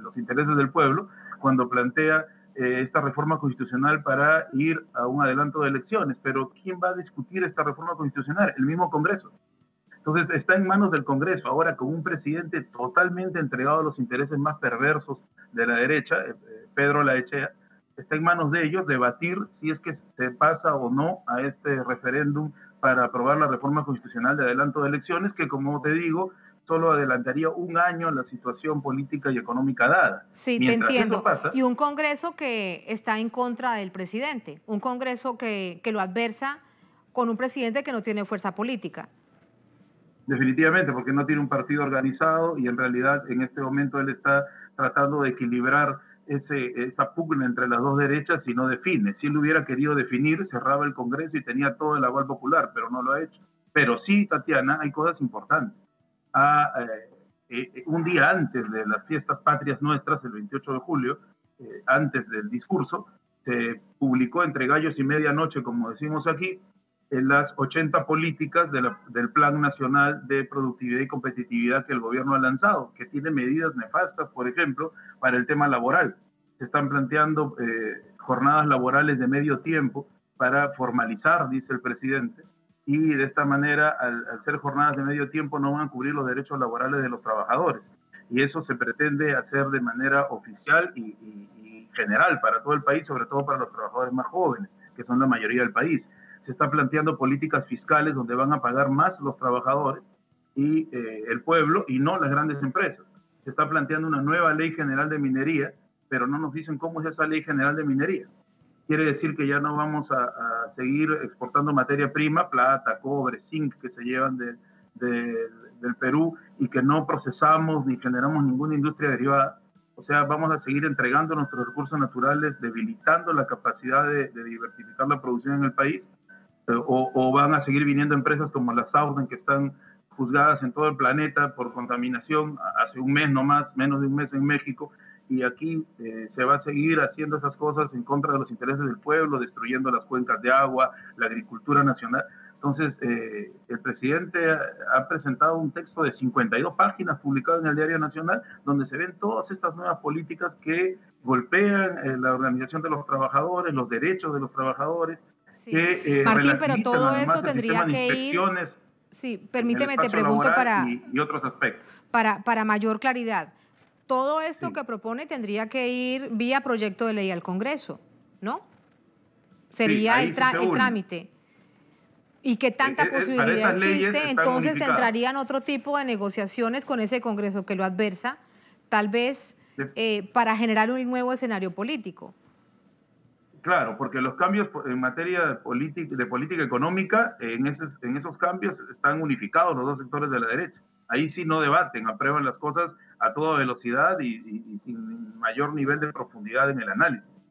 los intereses del pueblo, cuando plantea esta reforma constitucional para ir a un adelanto de elecciones. Pero ¿quién va a discutir esta reforma constitucional? El mismo Congreso. Entonces está en manos del Congreso, ahora con un presidente totalmente entregado a los intereses más perversos de la derecha, Pedro Laechea. Está en manos de ellos debatir si es que se pasa o no a este referéndum para aprobar la reforma constitucional de adelanto de elecciones, que, como te digo, solo adelantaría un año la situación política y económica dada. Sí, mientras te entiendo. Eso pasa, y un Congreso que está en contra del presidente, un Congreso que lo adversa con un presidente que no tiene fuerza política. Definitivamente, porque no tiene un partido organizado, y en realidad en este momento él está tratando de equilibrar esa pugna entre las dos derechas y no define. Si él hubiera querido definir, cerraba el Congreso y tenía todo el aval popular, pero no lo ha hecho. Pero sí, Tatiana, hay cosas importantes. Un día antes de las fiestas patrias nuestras, el 28 de julio, antes del discurso, se publicó entre gallos y medianoche, como decimos aquí, en las 80 políticas del Plan Nacional de Productividad y Competitividad que el gobierno ha lanzado, que tiene medidas nefastas, por ejemplo, para el tema laboral. Se están planteando jornadas laborales de medio tiempo para formalizar, dice el presidente, y de esta manera, al ser jornadas de medio tiempo, no van a cubrir los derechos laborales de los trabajadores. Y eso se pretende hacer de manera oficial y general para todo el país, sobre todo para los trabajadores más jóvenes, que son la mayoría del país. Se está planteando políticas fiscales donde van a pagar más los trabajadores y el pueblo, y no las grandes empresas. Se está planteando una nueva ley general de minería, pero no nos dicen cómo es esa ley general de minería. Quiere decir que ya no vamos a seguir exportando materia prima, plata, cobre, zinc, que se llevan del Perú, y que no procesamos ni generamos ninguna industria derivada. O sea, vamos a seguir entregando nuestros recursos naturales, debilitando la capacidad de diversificar la producción en el país. O van a seguir viniendo empresas como la Southern, que están juzgadas en todo el planeta por contaminación hace un mes nomás, menos de un mes en México, y aquí se va a seguir haciendo esas cosas en contra de los intereses del pueblo, destruyendo las cuencas de agua, la agricultura nacional. Entonces, el presidente ha presentado un texto de 52 páginas publicado en el Diario Nacional, donde se ven todas estas nuevas políticas que golpean la organización de los trabajadores, los derechos de los trabajadores. Sí. Martín, pero todo eso tendría que ir... Sí, permíteme, te pregunto y otros aspectos. Para mayor claridad. Todo esto que propone tendría que ir vía proyecto de ley al Congreso, ¿no? sería el trámite. ¿Y qué tanta posibilidad existe? Entonces entrarían otro tipo de negociaciones con ese Congreso que lo adversa, tal vez para generar un nuevo escenario político. Claro, porque los cambios en materia de política económica, en esos cambios están unificados los dos sectores de la derecha. Ahí sí no debaten, aprueban las cosas a toda velocidad y sin mayor nivel de profundidad en el análisis.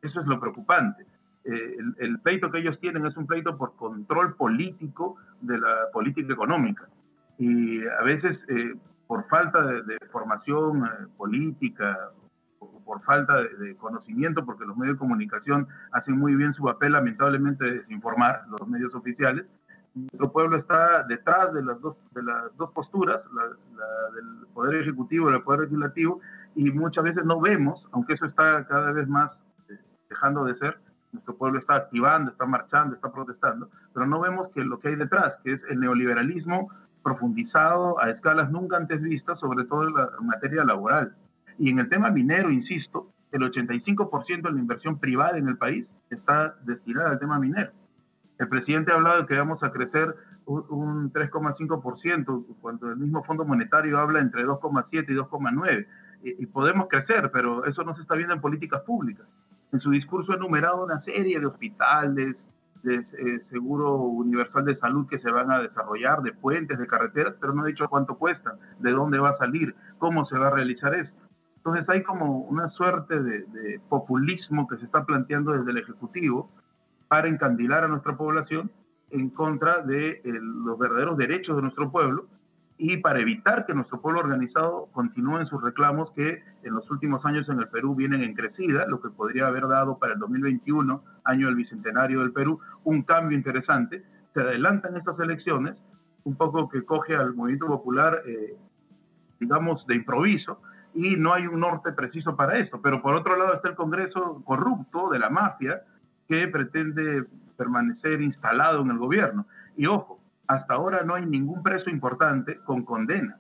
Eso es lo preocupante. El pleito que ellos tienen es un pleito por control político de la política económica. Y a veces, por falta de formación política, o por falta de conocimiento, porque los medios de comunicación hacen muy bien su papel, lamentablemente, de desinformar, los medios oficiales, nuestro pueblo está detrás de las dos posturas, la del Poder Ejecutivo y del Poder Legislativo, y muchas veces no vemos, aunque eso está cada vez más dejando de ser, nuestro pueblo está activando, está marchando, está protestando, pero no vemos que lo que hay detrás, que es el neoliberalismo profundizado a escalas nunca antes vistas, sobre todo en la materia laboral. Y en el tema minero, insisto, el 85% de la inversión privada en el país está destinada al tema minero. El presidente ha hablado de que vamos a crecer un 3,5%, cuando el mismo Fondo Monetario habla entre 2,7 y 2,9. Y podemos crecer, pero eso no se está viendo en políticas públicas. En su discurso ha enumerado una serie de hospitales, de seguro universal de salud que se van a desarrollar, de puentes, de carreteras, pero no ha dicho cuánto cuestan, de dónde va a salir, cómo se va a realizar esto. Entonces hay como una suerte de populismo que se está planteando desde el Ejecutivo para encandilar a nuestra población en contra de los verdaderos derechos de nuestro pueblo y para evitar que nuestro pueblo organizado continúe en sus reclamos que en los últimos años en el Perú vienen en crecida, lo que podría haber dado para el 2021, año del Bicentenario del Perú, un cambio interesante. Se adelantan estas elecciones, un poco que coge al movimiento popular, digamos, de improviso, y no hay un norte preciso para esto. Pero por otro lado está el Congreso corrupto de la mafia que pretende permanecer instalado en el gobierno. Y ojo, hasta ahora no hay ningún preso importante con condena.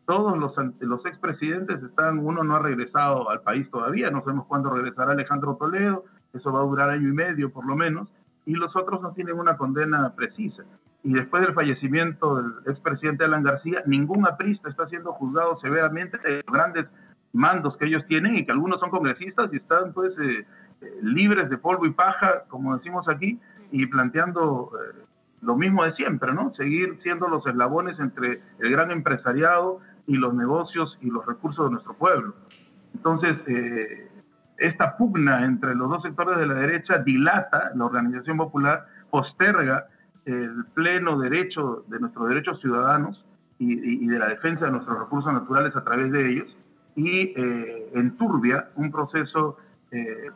Todos los expresidentes uno no ha regresado al país todavía, no sabemos cuándo regresará Alejandro Toledo, eso va a durar año y medio por lo menos, y los otros no tienen una condena precisa. Y después del fallecimiento del expresidente Alan García, ningún aprista está siendo juzgado severamente de los grandes mandos que ellos tienen y que algunos son congresistas y están pues libres de polvo y paja, como decimos aquí, y planteando lo mismo de siempre, ¿no? Seguir siendo los eslabones entre el gran empresariado y los negocios y los recursos de nuestro pueblo. Entonces, esta pugna entre los dos sectores de la derecha dilata la organización popular, posterga el pleno derecho de nuestros derechos ciudadanos y de la defensa de nuestros recursos naturales a través de ellos, y enturbia un proceso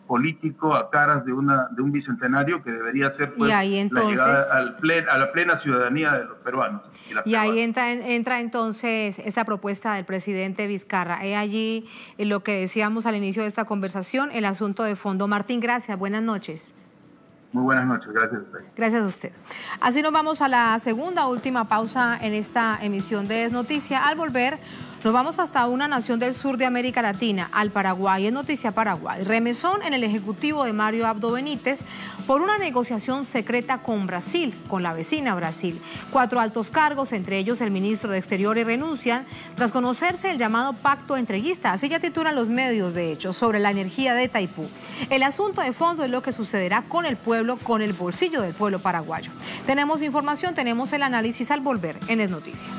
político a caras de un bicentenario que debería ser pues, entonces, la llegada a la plena ciudadanía de los peruanos. Y ahí entra entonces esta propuesta del presidente Vizcarra. Allí lo que decíamos al inicio de esta conversación, el asunto de fondo. Martín, gracias, buenas noches. Muy buenas noches, gracias a usted. Gracias a usted. Así nos vamos a la segunda, última pausa en esta emisión de Es Noticia. Al volver, nos vamos hasta una nación del sur de América Latina, al Paraguay. Es noticia Paraguay. Remesón en el Ejecutivo de Mario Abdo Benítez por una negociación secreta con Brasil, con la vecina Brasil. 4 altos cargos, entre ellos el ministro de Exteriores, renuncian tras conocerse el llamado pacto entreguista. Así ya titulan los medios, de hecho, sobre la energía de Itaipú. El asunto de fondo es lo que sucederá con el pueblo, con el bolsillo del pueblo paraguayo. Tenemos información, tenemos el análisis al volver en Es Noticia.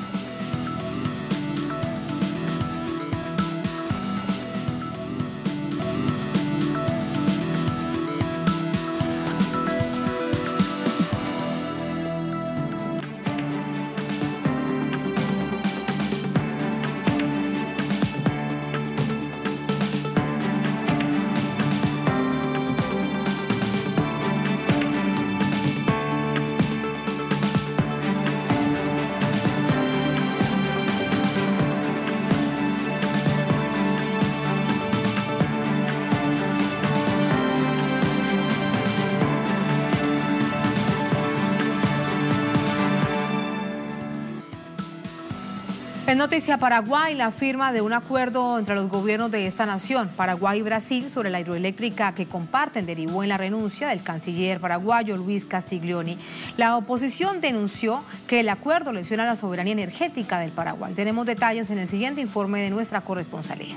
noticia Paraguay, la firma de un acuerdo entre los gobiernos de esta nación, Paraguay y Brasil, sobre la hidroeléctrica que comparten derivó en la renuncia del canciller paraguayo Luis Castiglioni. La oposición denunció que el acuerdo lesiona la soberanía energética del Paraguay. Tenemos detalles en el siguiente informe de nuestra corresponsalía.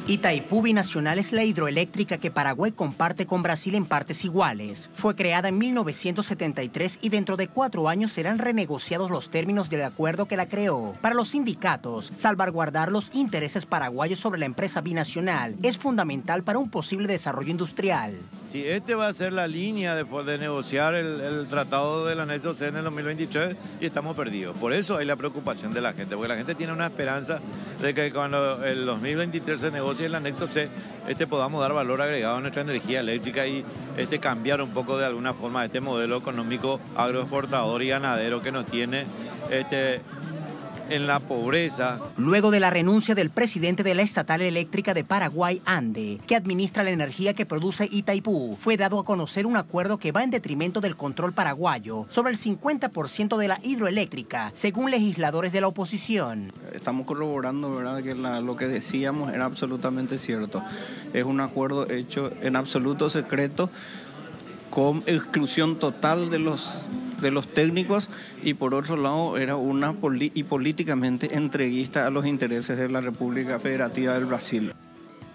Itaipú Binacional es la hidroeléctrica que Paraguay comparte con Brasil en partes iguales. Fue creada en 1973 y dentro de 4 años serán renegociados los términos del acuerdo que la creó. Para los sindicatos, salvaguardar los intereses paraguayos sobre la empresa binacional es fundamental para un posible desarrollo industrial. Si este va a ser la línea de negociar el tratado del anexo C en el 2023 y estamos perdidos. Por eso hay la preocupación de la gente, porque la gente tiene una esperanza de que cuando el 2023 se negocie el anexo C, podamos dar valor agregado a nuestra energía eléctrica y cambiar un poco de alguna forma este modelo económico agroexportador y ganadero que nos tiene en la pobreza. Luego de la renuncia del presidente de la Estatal Eléctrica de Paraguay, ANDE, que administra la energía que produce Itaipú, fue dado a conocer un acuerdo que va en detrimento del control paraguayo sobre el 50% de la hidroeléctrica, según legisladores de la oposición. Estamos corroborando, ¿verdad?, que lo que decíamos era absolutamente cierto. Es un acuerdo hecho en absoluto secreto, con exclusión total de los técnicos, y por otro lado era políticamente entreguista a los intereses de la República Federativa del Brasil.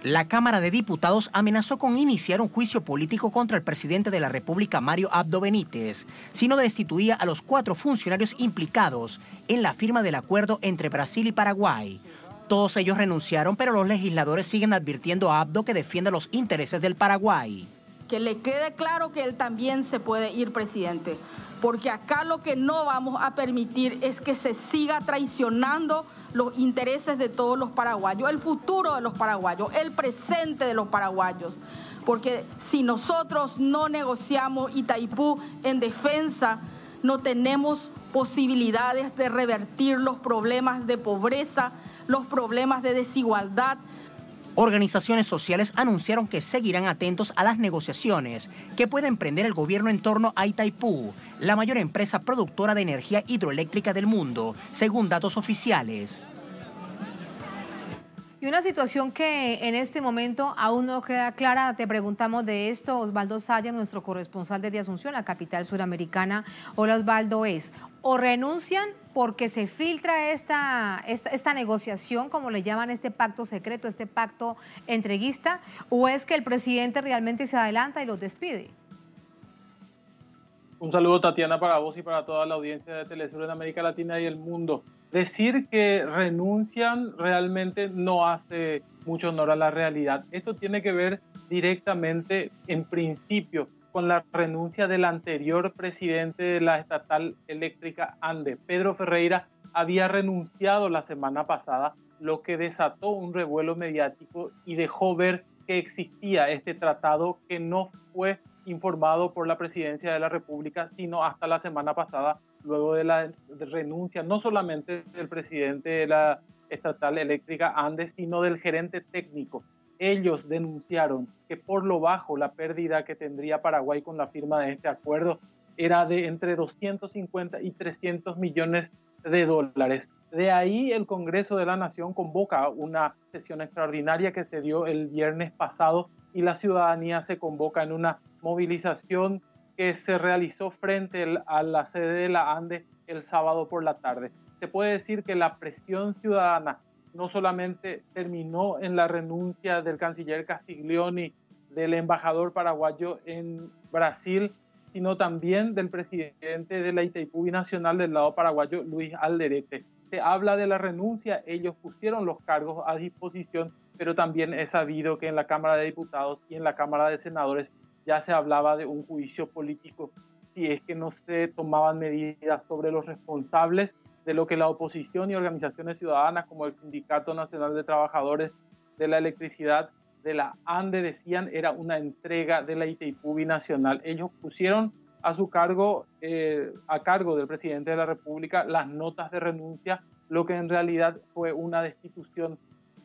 La Cámara de Diputados amenazó con iniciar un juicio político contra el presidente de la República, Mario Abdo Benítez, si no destituía a los 4 funcionarios implicados en la firma del acuerdo entre Brasil y Paraguay. Todos ellos renunciaron, pero los legisladores siguen advirtiendo a Abdo que defienda los intereses del Paraguay. Que le quede claro que él también se puede ir, presidente, porque acá lo que no vamos a permitir es que se siga traicionando los intereses de todos los paraguayos, el futuro de los paraguayos, el presente de los paraguayos, porque si nosotros no negociamos Itaipú en defensa, no tenemos posibilidades de revertir los problemas de pobreza, los problemas de desigualdad. Organizaciones sociales anunciaron que seguirán atentos a las negociaciones que puede emprender el gobierno en torno a Itaipú, la mayor empresa productora de energía hidroeléctrica del mundo, según datos oficiales. Y una situación que en este momento aún no queda clara, te preguntamos de esto, Osvaldo Saya, nuestro corresponsal desde Asunción, la capital suramericana. Hola Osvaldo, o renuncian porque se filtra esta negociación, como le llaman, este pacto secreto, este pacto entreguista, o es que el presidente realmente se adelanta y los despide. Un saludo, Tatiana, para vos y para toda la audiencia de Telesur en América Latina y el mundo. Decir que renuncian realmente no hace mucho honor a la realidad. Esto tiene que ver directamente, en principio, con la renuncia del anterior presidente de la estatal eléctrica ANDE. Pedro Ferreira había renunciado la semana pasada, lo que desató un revuelo mediático y dejó ver que existía este tratado que no fue informado por la presidencia de la República, sino hasta la semana pasada, luego de la renuncia no solamente del presidente de la estatal eléctrica ANDE, sino del gerente técnico. Ellos denunciaron que por lo bajo la pérdida que tendría Paraguay con la firma de este acuerdo era de entre 250 y 300 millones de dólares. De ahí el Congreso de la Nación convoca una sesión extraordinaria que se dio el viernes pasado y la ciudadanía se convoca en una movilización que se realizó frente a la sede de la ANDE el sábado por la tarde. Se puede decir que la presión ciudadana no solamente terminó en la renuncia del canciller Castiglioni, del embajador paraguayo en Brasil, sino también del presidente de la Itaipú Binacional del lado paraguayo, Luis Alderete. Se habla de la renuncia, ellos pusieron los cargos a disposición, pero también es sabido que en la Cámara de Diputados y en la Cámara de Senadores ya se hablaba de un juicio político si es que no se tomaban medidas sobre los responsables de lo que la oposición y organizaciones ciudadanas como el Sindicato Nacional de Trabajadores de la Electricidad de la ANDE decían era una entrega de la Itaipú Binacional. Ellos pusieron a su cargo, a cargo del presidente de la República, las notas de renuncia, lo que en realidad fue una destitución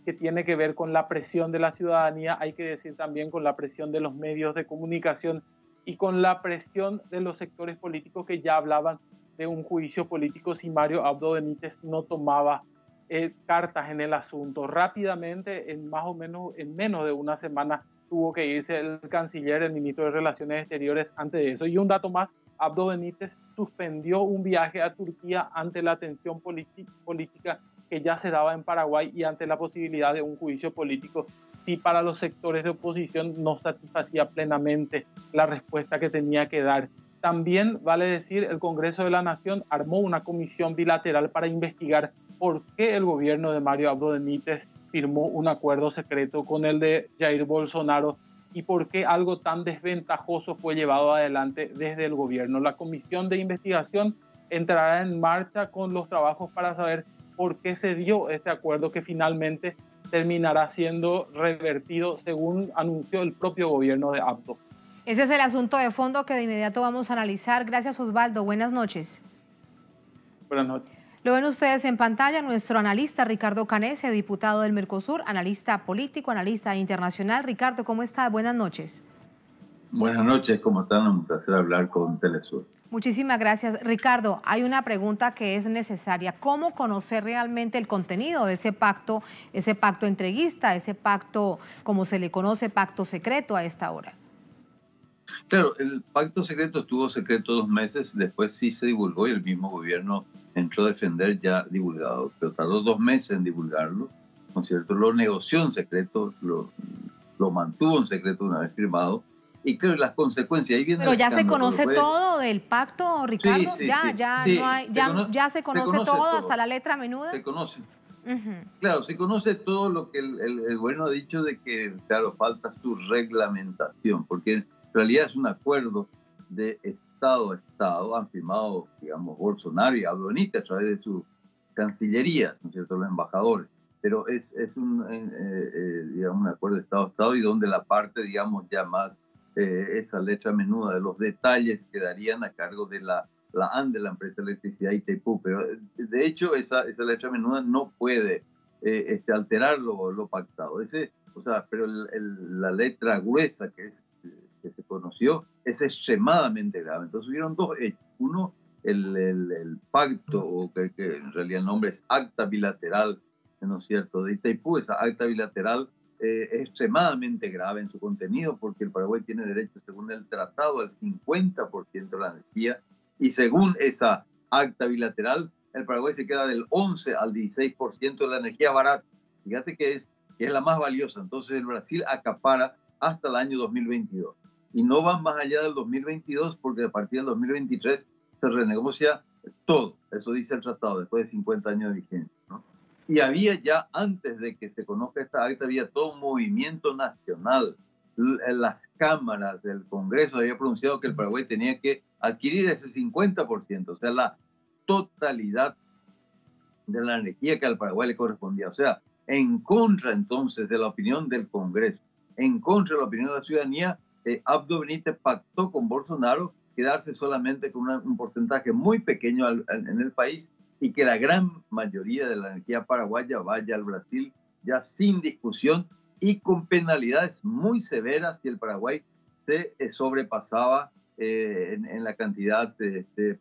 que tiene que ver con la presión de la ciudadanía, hay que decir también con la presión de los medios de comunicación y con la presión de los sectores políticos que ya hablaban de un juicio político si Mario Abdo Benítez no tomaba cartas en el asunto. Rápidamente, en menos de una semana, tuvo que irse el canciller, el ministro de Relaciones Exteriores antes de eso. Y un dato más, Abdo Benítez suspendió un viaje a Turquía ante la tensión política que ya se daba en Paraguay y ante la posibilidad de un juicio político si para los sectores de oposición no satisfacía plenamente la respuesta que tenía que dar. También, vale decir, el Congreso de la Nación armó una comisión bilateral para investigar por qué el gobierno de Mario Abdo Benítez firmó un acuerdo secreto con el de Jair Bolsonaro y por qué algo tan desventajoso fue llevado adelante desde el gobierno. La comisión de investigación entrará en marcha con los trabajos para saber por qué se dio este acuerdo que finalmente terminará siendo revertido, según anunció el propio gobierno de Abdo. Ese es el asunto de fondo que de inmediato vamos a analizar. Gracias, Osvaldo. Buenas noches. Buenas noches. Lo ven ustedes en pantalla, nuestro analista Ricardo Canese, diputado del Mercosur, analista político, analista internacional. Ricardo, ¿cómo está? Buenas noches. Buenas noches, ¿cómo están? Un placer hablar con Telesur. Muchísimas gracias. Ricardo, hay una pregunta que es necesaria. ¿Cómo conocer realmente el contenido de ese pacto entreguista, ese pacto, como se le conoce, pacto secreto a esta hora? Claro, el pacto secreto estuvo secreto 2 meses, después sí se divulgó y el mismo gobierno entró a defender ya divulgado, pero tardó 2 meses en divulgarlo, ¿no es cierto? Lo negoció en secreto, lo mantuvo en secreto una vez firmado, y creo que las consecuencias... Ahí viene. Pero ya se conoce todo del pacto, Ricardo, ya se conoce todo, hasta la letra menuda. Se conoce. Claro, se conoce todo lo que el gobierno ha dicho de que, claro, falta su reglamentación, porque en realidad es un acuerdo de Estado a Estado, han firmado, digamos, Bolsonaro y Abdo Benítez a través de sus cancillerías, ¿no es cierto?, los embajadores, pero es digamos, un acuerdo de Estado a Estado y donde la parte, digamos, ya más, esa letra menuda de los detalles quedarían a cargo de la ANDE, la empresa de electricidad Itaipú, pero de hecho esa letra menuda no puede alterar lo pactado. Pero la letra gruesa que se conoció es extremadamente grave. Entonces hubieron 2 hechos. Uno, el pacto, o que en realidad el nombre es Acta Bilateral, ¿no es cierto?, de Itaipú. Esa Acta Bilateral es extremadamente grave en su contenido porque el Paraguay tiene derecho, según el tratado, al 50% de la energía, y según esa acta bilateral, el Paraguay se queda del 11 al 16% de la energía barata. Fíjate que es la más valiosa. Entonces el Brasil acapara hasta el año 2022. Y no van más allá del 2022 porque a partir del 2023 se renegocia todo. Eso dice el tratado, después de 50 años de vigencia, ¿no? Y había ya, antes de que se conozca esta acta, había todo un movimiento nacional. Las cámaras del Congreso habían pronunciado que el Paraguay tenía que adquirir ese 50%, o sea, la totalidad de la energía que al Paraguay le correspondía. O sea, en contra entonces de la opinión del Congreso, en contra de la opinión de la ciudadanía, Abdo Benítez pactó con Bolsonaro quedarse solamente con un porcentaje muy pequeño en el país y que la gran mayoría de la energía paraguaya vaya al Brasil ya sin discusión y con penalidades muy severas si el Paraguay se sobrepasaba en la cantidad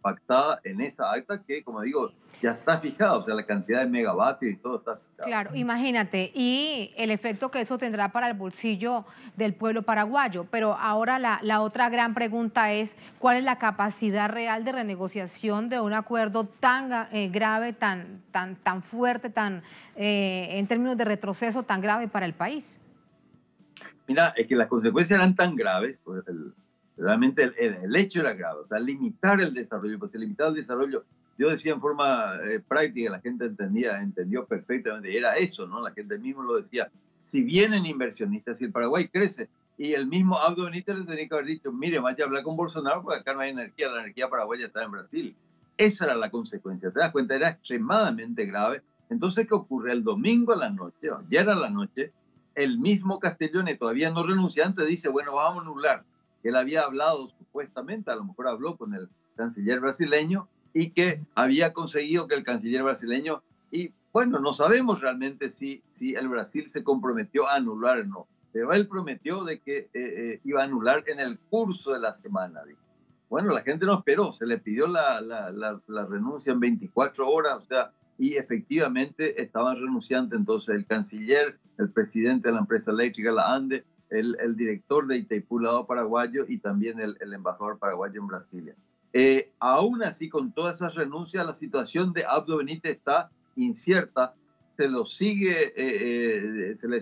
pactada en esa acta que, como digo, ya está fijada, o sea, la cantidad de megavatios y todo está fijado. Claro, imagínate, y el efecto que eso tendrá para el bolsillo del pueblo paraguayo. Pero ahora la otra gran pregunta es, ¿cuál es la capacidad real de renegociación de un acuerdo tan grave, tan fuerte, en términos de retroceso tan grave para el país? Mira, es que las consecuencias eran tan graves, pues realmente el hecho era grave, o sea, limitar el desarrollo, pues limitar el desarrollo, yo decía en forma práctica, la gente entendió perfectamente, y era eso, ¿no? La gente mismo lo decía, si vienen inversionistas, si el Paraguay crece, y el mismo Abdo Benítez le tenía que haber dicho, mire, vaya a hablar con Bolsonaro porque acá no hay energía, la energía paraguaya está en Brasil. Esa era la consecuencia, ¿te das cuenta? Era extremadamente grave. Entonces, ¿qué ocurre? El domingo a la noche, ayer a la noche, el mismo Castellone, todavía no renunciante, dice, bueno, vamos a anular. Él había hablado supuestamente, a lo mejor habló con el canciller brasileño y que había conseguido que el canciller brasileño, y bueno, no sabemos realmente si el Brasil se comprometió a anular o no, pero él prometió de que iba a anular en el curso de la semana. Bueno, la gente no esperó, se le pidió la renuncia en 24 horas, o sea, y efectivamente estaban renunciando entonces el canciller, el presidente de la empresa eléctrica, la ANDE, el director de Itaipú Lado Paraguayo y también el embajador paraguayo en Brasilia. Aún así, con todas esas renuncias, la situación de Abdo Benítez está incierta. Se le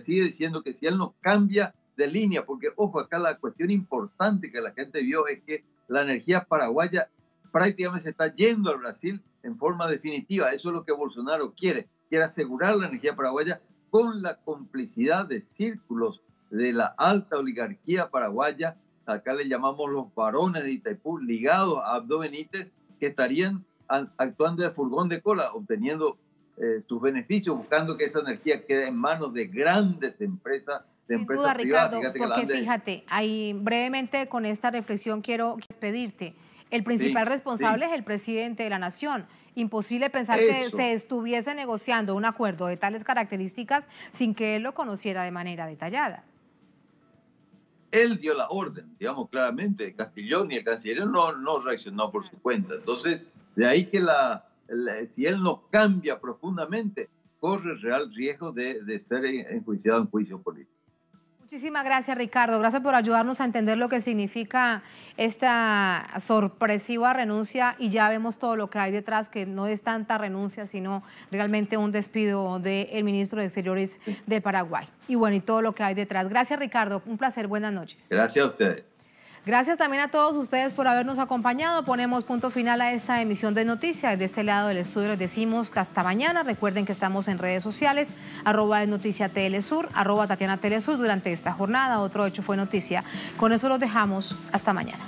sigue diciendo que si él no cambia de línea, porque ojo, acá la cuestión importante que la gente vio es que la energía paraguaya prácticamente se está yendo al Brasil en forma definitiva. Eso es lo que Bolsonaro quiere asegurar la energía paraguaya con la complicidad de círculos de la alta oligarquía paraguaya. Acá le llamamos los varones de Itaipú, ligados a Abdo Benítez, que estarían actuando de furgón de cola, obteniendo sus beneficios, buscando que esa energía quede en manos de grandes empresas, de Sin empresas duda, privadas. Ricardo, porque fíjate, ahí brevemente con esta reflexión quiero despedirte. El principal responsable es el presidente de la nación. Imposible pensar que se estuviese negociando un acuerdo de tales características sin que él lo conociera de manera detallada. Él dio la orden, digamos claramente. Castillón y el canciller no reaccionó por su cuenta. Entonces, de ahí que si él no cambia profundamente, corre el real riesgo de ser enjuiciado en juicio político. Muchísimas gracias, Ricardo. Gracias por ayudarnos a entender lo que significa esta sorpresiva renuncia, y ya vemos todo lo que hay detrás, que no es tanta renuncia, sino realmente un despido del ministro de Exteriores de Paraguay. Y bueno, y todo lo que hay detrás. Gracias, Ricardo. Un placer. Buenas noches. Gracias a ustedes. Gracias también a todos ustedes por habernos acompañado. Ponemos punto final a esta emisión de noticias. De este lado del estudio les decimos que hasta mañana. Recuerden que estamos en redes sociales, @noticiatelesur, @TatianaTelesur durante esta jornada. Otro hecho fue noticia. Con eso los dejamos. Hasta mañana.